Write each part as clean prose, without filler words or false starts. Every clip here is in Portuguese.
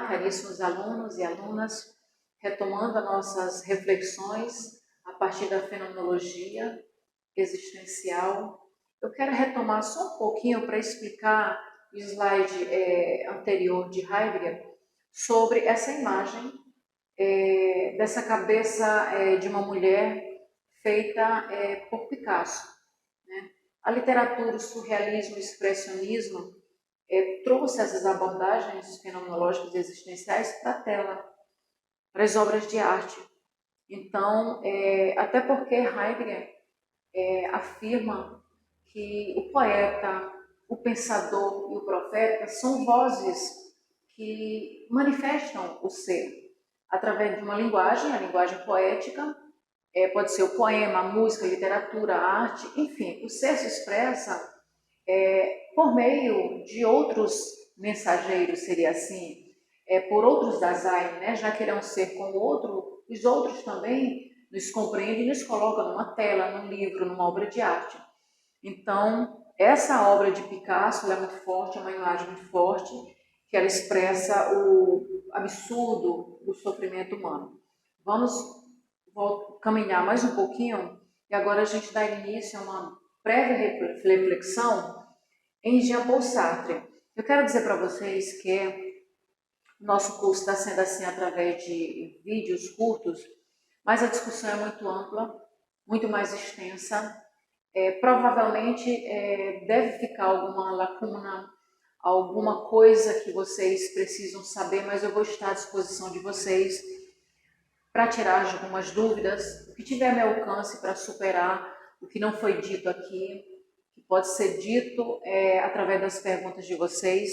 Olá, caríssimos alunos e alunas, retomando as nossas reflexões a partir da fenomenologia existencial. Eu quero retomar só um pouquinho para explicar o slide anterior de Heidegger sobre essa imagem dessa cabeça de uma mulher feita por Picasso, né? A literatura, o surrealismo, o expressionismo trouxe essas abordagens fenomenológicas e existenciais para a tela, para as obras de arte. Então, até porque Heidegger afirma que o poeta, o pensador e o profeta são vozes que manifestam o ser através de uma linguagem, a linguagem poética, pode ser o poema, a música, a literatura, a arte, enfim, o ser se expressa por meio de outros mensageiros, seria assim, por outros Dasein, né? Já que ele é um ser como o outro, os outros também nos compreendem e nos colocam numa tela, num livro, numa obra de arte. Então, essa obra de Picasso é muito forte, é uma imagem muito forte, que ela expressa o absurdo do sofrimento humano. Vamos caminhar mais um pouquinho e agora a gente dá início a uma breve reflexão em Jean-Paul Sartre. Eu quero dizer para vocês que nosso curso está sendo assim através de vídeos curtos, mas a discussão é muito ampla, muito mais extensa. Provavelmente deve ficar alguma lacuna, alguma coisa que vocês precisam saber, mas eu vou estar à disposição de vocês para tirar algumas dúvidas, o que tiver a meu alcance para superar o que não foi dito aqui, que pode ser dito através das perguntas de vocês,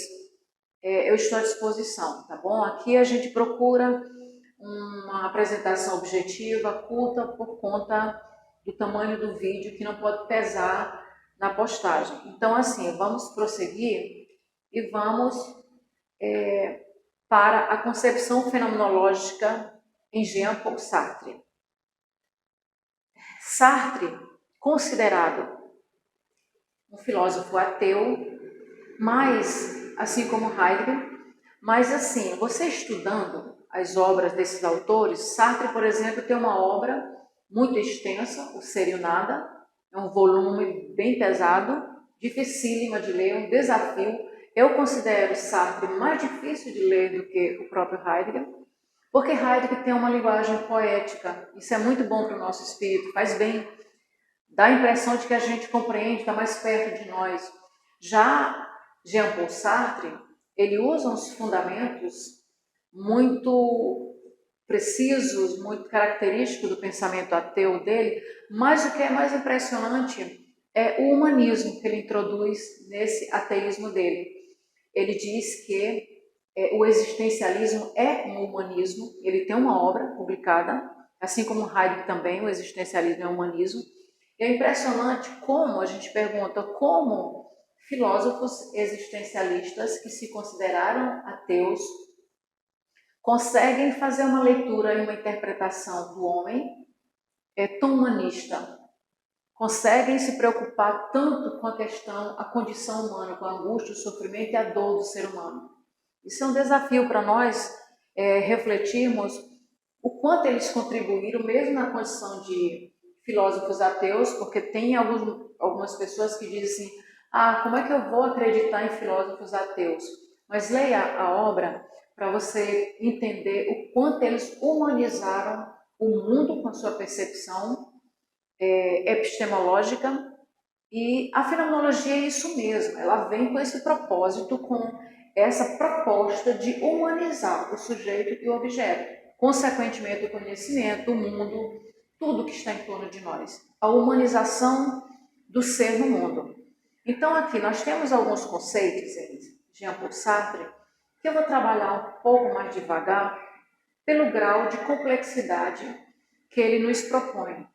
eu estou à disposição, tá bom? Aqui a gente procura uma apresentação objetiva, curta, por conta do tamanho do vídeo, que não pode pesar na postagem. Então, assim, vamos prosseguir e vamos para a concepção fenomenológica em Jean-Paul Sartre. Sartre, considerado um filósofo ateu, mas, assim como Heidegger, mas assim, você estudando as obras desses autores, Sartre, por exemplo, tem uma obra muito extensa, O Ser e o Nada, é um volume bem pesado, dificílima de ler, um desafio. Eu considero Sartre mais difícil de ler do que o próprio Heidegger, porque Heidegger tem uma linguagem poética, isso é muito bom para o nosso espírito, faz bem, dá a impressão de que a gente compreende, está mais perto de nós. Já Jean-Paul Sartre, ele usa uns fundamentos muito precisos, muito característicos do pensamento ateu dele, mas o que é mais impressionante é o humanismo que ele introduz nesse ateísmo dele. Ele diz que o existencialismo é um humanismo, ele tem uma obra publicada, assim como Heidegger também, o existencialismo é um humanismo. E é impressionante como a gente pergunta como filósofos existencialistas que se consideraram ateus conseguem fazer uma leitura e uma interpretação do homem tão humanista, conseguem se preocupar tanto com a questão, a condição humana, com a angústia, o sofrimento e a dor do ser humano. Isso é um desafio para nós refletirmos o quanto eles contribuíram, mesmo na condição de filósofos ateus, porque tem algumas pessoas que dizem assim, como é que eu vou acreditar em filósofos ateus? Mas leia a obra para você entender o quanto eles humanizaram o mundo com a sua percepção epistemológica, e a fenomenologia é isso mesmo, ela vem com esse propósito, com essa proposta de humanizar o sujeito e o objeto, consequentemente o conhecimento, o mundo, tudo que está em torno de nós, a humanização do ser no mundo. Então aqui nós temos alguns conceitos em Jean-Paul Sartre, que eu vou trabalhar um pouco mais devagar, pelo grau de complexidade que ele nos propõe.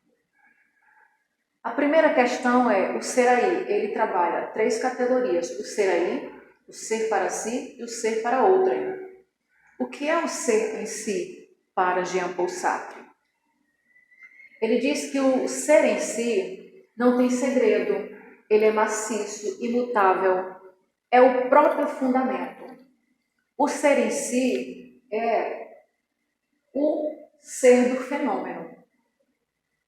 A primeira questão é o ser aí. Ele trabalha 3 categorias: o ser aí, o ser para si e o ser para outrem. O que é o ser em si para Jean-Paul Sartre? Ele diz que o ser em si não tem segredo, ele é maciço, imutável, é o próprio fundamento. O ser em si é o ser do fenômeno.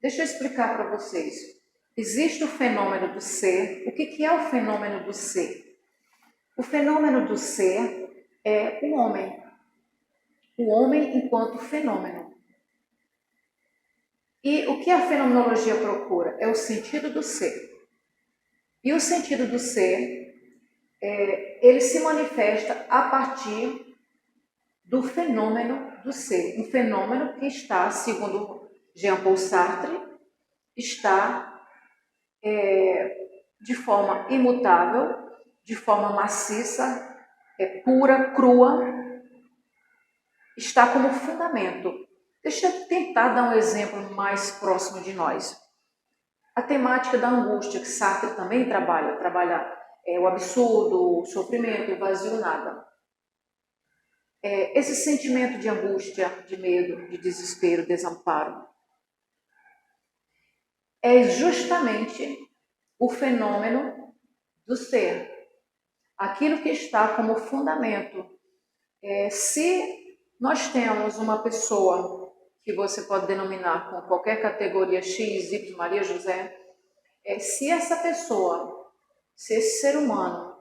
Deixa eu explicar para vocês. Existe o fenômeno do ser. O que é o fenômeno do ser? O fenômeno do ser é o homem. O homem enquanto fenômeno. E o que a fenomenologia procura? É o sentido do ser. E o sentido do ser, ele se manifesta a partir do fenômeno do ser. Um fenômeno que está, segundo Jean-Paul Sartre, está de forma imutável, de forma maciça, pura, crua, está como fundamento. Deixa eu tentar dar um exemplo mais próximo de nós. A temática da angústia, que Sartre também trabalha o absurdo, o sofrimento, o vazio, nada. Esse sentimento de angústia, de medo, de desespero, desamparo, é justamente o fenômeno do ser. Aquilo que está como fundamento. Se nós temos uma pessoa que você pode denominar com qualquer categoria X, Y, Maria José, se essa pessoa, se esse ser humano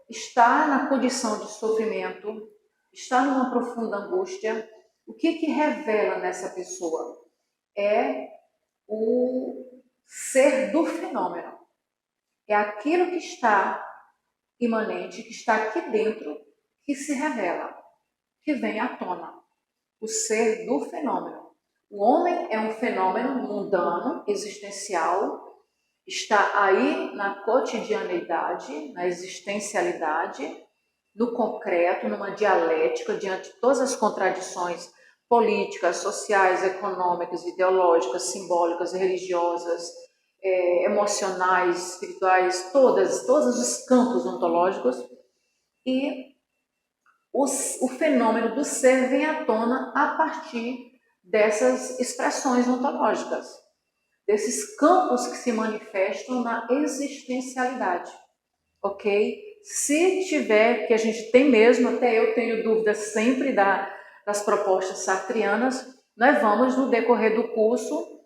está na condição de sofrimento, está numa profunda angústia, o que revela nessa pessoa? É o ser do fenômeno. É aquilo que está imanente, que está aqui dentro, que se revela, que vem à tona. O ser do fenômeno. O homem é um fenômeno mundano, existencial, está aí na cotidianeidade, na existencialidade, no concreto, numa dialética, diante de todas as contradições políticas, sociais, econômicas, ideológicas, simbólicas, religiosas, emocionais, espirituais, todos os campos ontológicos, e o fenômeno do ser vem à tona a partir dessas expressões ontológicas, desses campos que se manifestam na existencialidade, ok? Se tiver, que a gente tem mesmo, até eu tenho dúvidas sempre das propostas sartrianas, nós vamos no decorrer do curso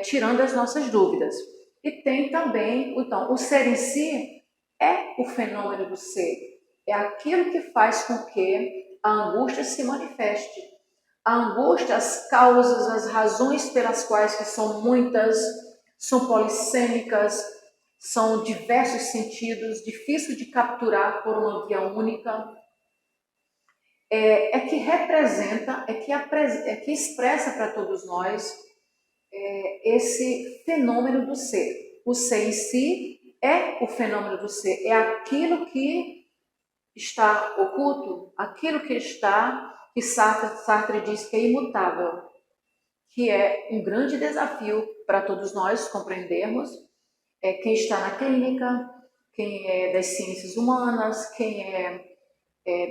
tirando as nossas dúvidas. E tem também, então, o ser em si é o fenômeno do ser. É aquilo que faz com que a angústia se manifeste. A angústia, as causas, as razões pelas quais, que são muitas, são polissêmicas, são diversos sentidos, difícil de capturar por uma via única, que representa, que expressa para todos nós esse fenômeno do ser. O ser em si é o fenômeno do ser, é aquilo que está oculto, aquilo que Sartre diz que é imutável, que é um grande desafio para todos nós compreendermos. Quem está na clínica, quem é das ciências humanas, quem é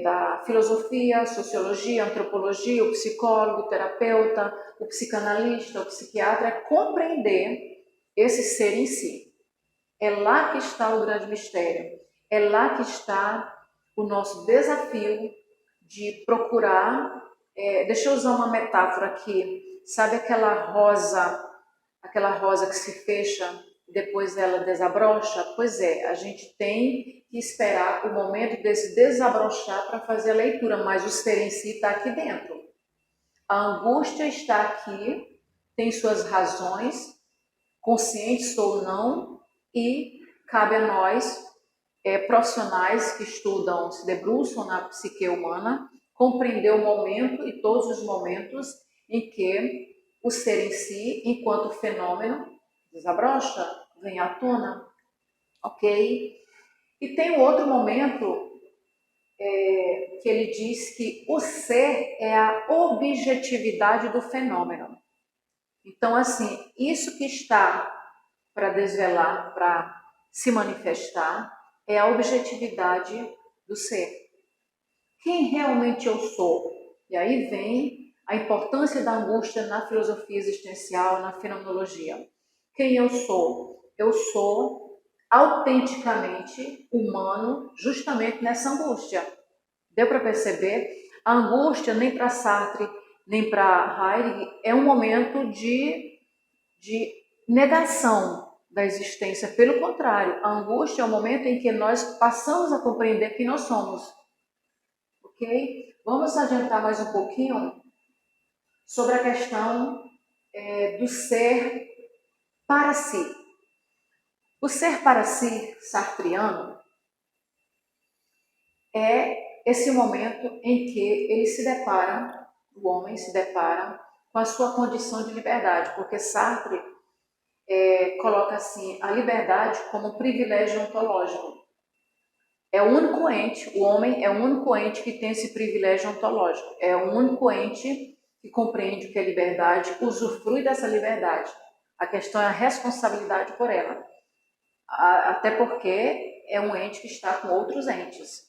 da filosofia, sociologia, antropologia, o psicólogo, o terapeuta, o psicanalista, o psiquiatra, compreender esse ser em si. É lá que está o grande mistério. É lá que está o nosso desafio de procurar. Deixa eu usar uma metáfora aqui. Sabe aquela rosa que se fecha e depois ela desabrocha? Pois é, a gente tem que esperar o momento desse desabrochar para fazer a leitura, mas o ser em si está aqui dentro. A angústia está aqui, tem suas razões, conscientes ou não, e cabe a nós, profissionais que estudam, se debruçam na psique humana, compreender o momento e todos os momentos em que o ser em si, enquanto fenômeno, desabrocha, vem à tona, ok? E tem um outro momento que ele diz que o ser é a objetividade do fenômeno. Então, assim, isso que está para desvelar, para se manifestar, é a objetividade do ser. Quem realmente eu sou? E aí vem a importância da angústia na filosofia existencial, na fenomenologia. Quem eu sou? Eu sou autenticamente humano, justamente nessa angústia Deu para perceber? A angústia, nem para Sartre, nem para Heidegger, é um momento de negação da existência. Pelo contrário, a angústia é o momento em que nós passamos a compreender quem nós somos. Ok? Vamos adiantar mais um pouquinho sobre a questão do ser para si. O ser para si sartriano é esse momento em que ele se depara, o homem se depara com a sua condição de liberdade, porque Sartre coloca assim a liberdade como um privilégio ontológico. É o único ente, o homem é o único ente que tem esse privilégio ontológico. É o único ente que compreende o que é liberdade, usufrui dessa liberdade. A questão é a responsabilidade por ela. Até porque é um ente que está com outros entes.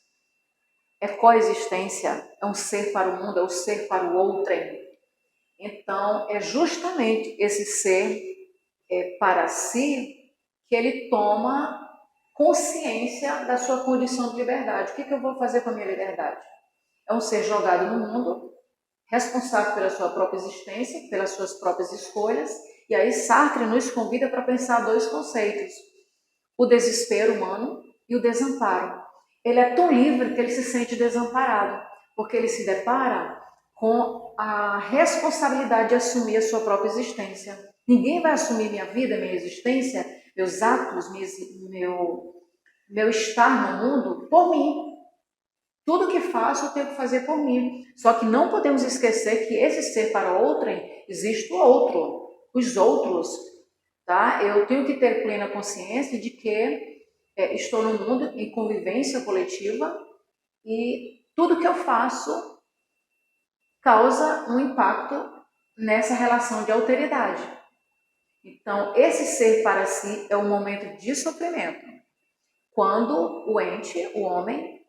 É coexistência, é um ser para o mundo, é o ser para o outrem. Então, é justamente esse ser para si que ele toma consciência da sua condição de liberdade. O que eu vou fazer com a minha liberdade? É um ser jogado no mundo, responsável pela sua própria existência, pelas suas próprias escolhas. E aí Sartre nos convida para pensar dois conceitos: o desespero humano e o desamparo. Ele é tão livre que ele se sente desamparado, porque ele se depara com a responsabilidade de assumir a sua própria existência. Ninguém vai assumir minha vida, minha existência, meus atos, meu estar no mundo por mim. Tudo que faço eu tenho que fazer por mim. Só que não podemos esquecer que esse ser para outrem existe o outro, os outros. Tá? Eu tenho que ter plena consciência de que estou no mundo em convivência coletiva e tudo que eu faço causa um impacto nessa relação de alteridade. Então, esse ser para si é um momento de sofrimento, quando o ente, o homem,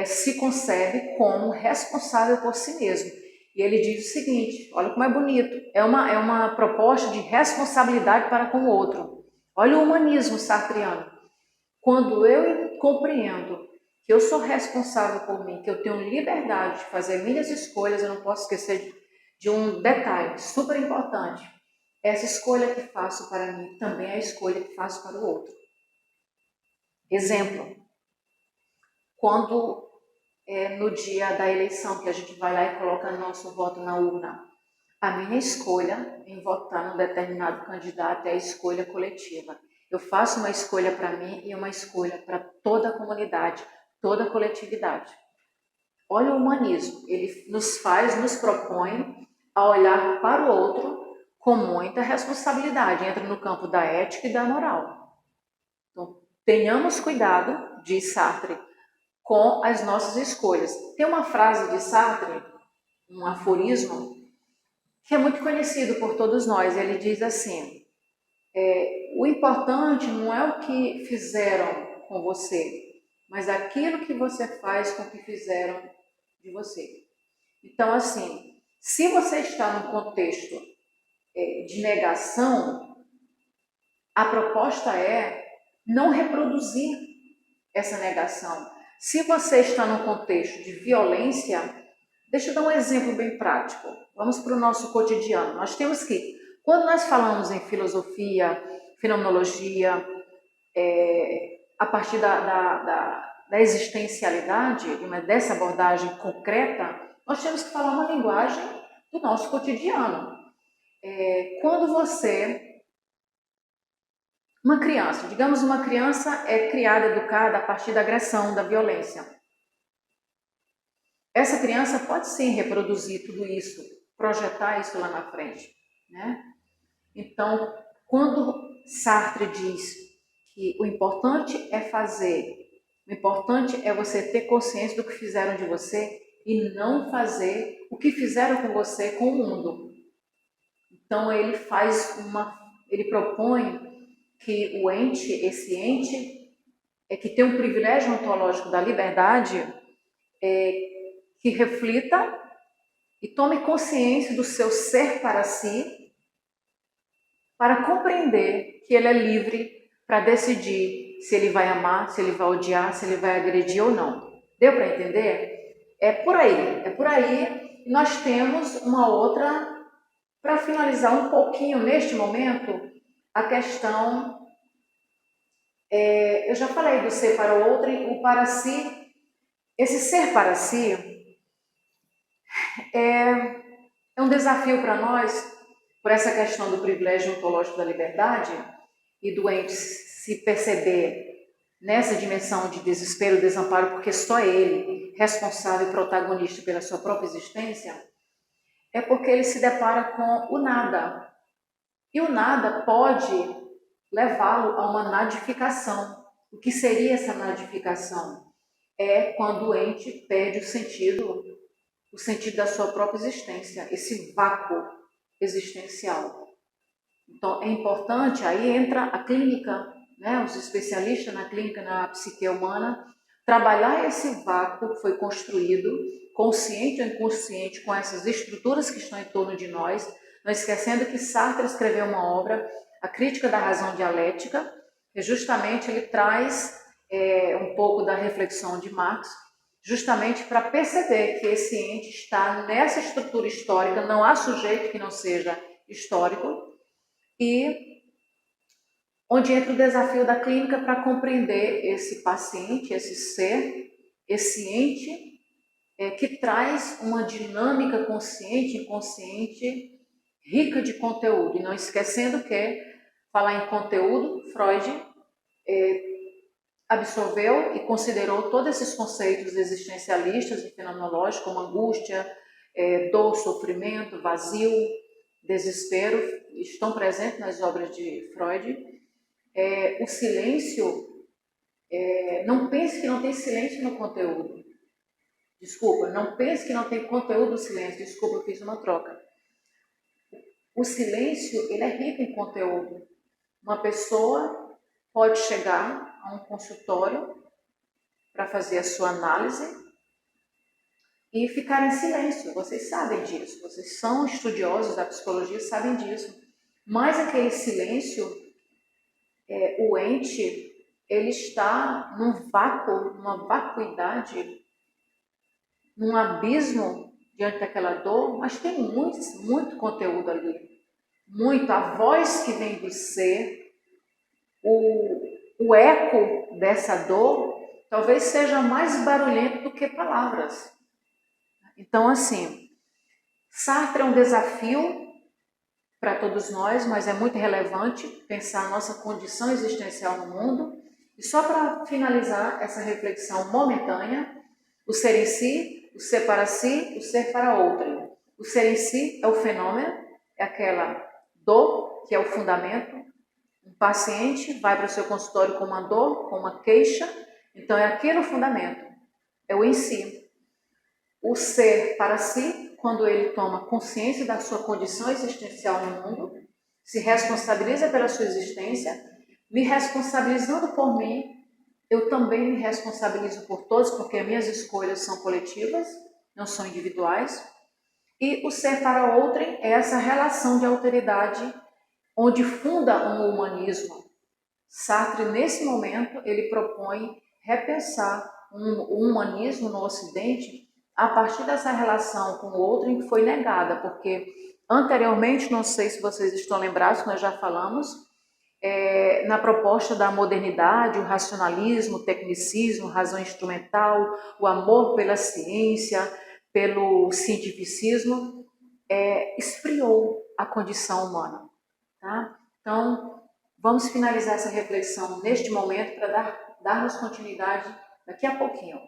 se concebe como responsável por si mesmo. E ele diz o seguinte, olha como é bonito, é uma proposta de responsabilidade para com o outro. Olha o humanismo sartriano. Quando eu compreendo que eu sou responsável por mim, que eu tenho liberdade de fazer minhas escolhas, eu não posso esquecer de um detalhe super importante. Essa escolha que faço para mim também é a escolha que faço para o outro. Exemplo, quando no dia da eleição, que a gente vai lá e coloca nosso voto na urna, a minha escolha em votar num determinado candidato é a escolha coletiva. Eu faço uma escolha para mim e uma escolha para toda a comunidade, toda a coletividade. Olha o humanismo, ele nos propõe a olhar para o outro com muita responsabilidade, entra no campo da ética e da moral. Então, tenhamos cuidado, diz Sartre, com as nossas escolhas. Tem uma frase de Sartre, um aforismo, que é muito conhecido por todos nós. Ele diz assim, o importante não é o que fizeram com você, mas aquilo que você faz com o que fizeram de você. Então, assim, se você está num contexto de negação, a proposta é não reproduzir essa negação. Se você está num contexto de violência, deixa eu dar um exemplo bem prático. Vamos para o nosso cotidiano. Nós temos que, quando nós falamos em filosofia, fenomenologia, a partir da existencialidade, dessa abordagem concreta, nós temos que falar uma linguagem do nosso cotidiano. Quando uma criança, digamos uma criança é criada, educada a partir da agressão, da violência. Essa criança pode sim reproduzir tudo isso, projetar isso lá na frente, né? Então, quando Sartre diz que o importante é fazer, o importante é você ter consciência do que fizeram de você e não fazer o que fizeram com você com o mundo. Então, ele propõe que o ente, esse ente, que tem um privilégio ontológico da liberdade, que reflita e tome consciência do seu ser para si, para compreender que ele é livre para decidir se ele vai amar, se ele vai odiar, se ele vai agredir ou não. Deu para entender? É por aí, é por aí. Nós temos uma outra, para finalizar um pouquinho neste momento, a questão, eu já falei do ser para o outro, o para si. Esse ser para si é um desafio para nós, por essa questão do privilégio ontológico da liberdade e do ente se perceber nessa dimensão de desespero, desamparo, porque só ele, responsável e protagonista pela sua própria existência, é porque ele se depara com o nada. E o nada pode levá-lo a uma nadificação. O que seria essa nadificação? É quando o ente perde o sentido da sua própria existência, esse vácuo existencial. Então, é importante, aí entra a clínica, né, os especialistas na clínica, na psique humana, trabalhar esse vácuo que foi construído, consciente ou inconsciente, com essas estruturas que estão em torno de nós, não esquecendo que Sartre escreveu uma obra, A Crítica da Razão Dialética, que justamente ele traz um pouco da reflexão de Marx, justamente para perceber que esse ente está nessa estrutura histórica, não há sujeito que não seja histórico, e onde entra o desafio da clínica para compreender esse paciente, esse ser, esse ente, que traz uma dinâmica consciente e inconsciente rica de conteúdo. E não esquecendo que, falar em conteúdo, Freud absorveu e considerou todos esses conceitos existencialistas e fenomenológicos, como angústia, dor, sofrimento, vazio, desespero, estão presentes nas obras de Freud. O silêncio, não pense que não tem silêncio no conteúdo. Desculpa, não pense que não tem conteúdo no silêncio. Desculpa, eu fiz uma troca. O silêncio, ele é rico em conteúdo. Uma pessoa pode chegar a um consultório para fazer a sua análise e ficar em silêncio. Vocês sabem disso. Vocês são estudiosos da psicologia, sabem disso. Mas aquele silêncio, o ente, ele está num vácuo, numa vacuidade, num abismo diante daquela dor, mas tem muito conteúdo ali. Muito. A voz que vem do ser, o eco dessa dor, talvez seja mais barulhento do que palavras. Então, assim, Sartre é um desafio para todos nós, mas é muito relevante pensar a nossa condição existencial no mundo. E só para finalizar essa reflexão momentânea, o ser em si, o ser para si, o ser para outrem. O ser em si é o fenômeno, é aquela dor que é o fundamento. Um paciente vai para o seu consultório com uma dor, com uma queixa, então é aquele o fundamento, é o em si. O ser para si, quando ele toma consciência da sua condição existencial no mundo, se responsabiliza pela sua existência, me responsabilizando por mim, eu também me responsabilizo por todos, porque minhas escolhas são coletivas, não são individuais. E o ser para outrem é essa relação de alteridade, onde funda um humanismo. Sartre, nesse momento, ele propõe repensar um humanismo no Ocidente a partir dessa relação com o outro que foi negada, porque anteriormente, não sei se vocês estão lembrados, nós já falamos, na proposta da modernidade, o racionalismo, o tecnicismo, razão instrumental, o amor pela ciência, pelo cientificismo, esfriou a condição humana. Tá? Então, vamos finalizar essa reflexão neste momento para darmos continuidade daqui a pouquinho.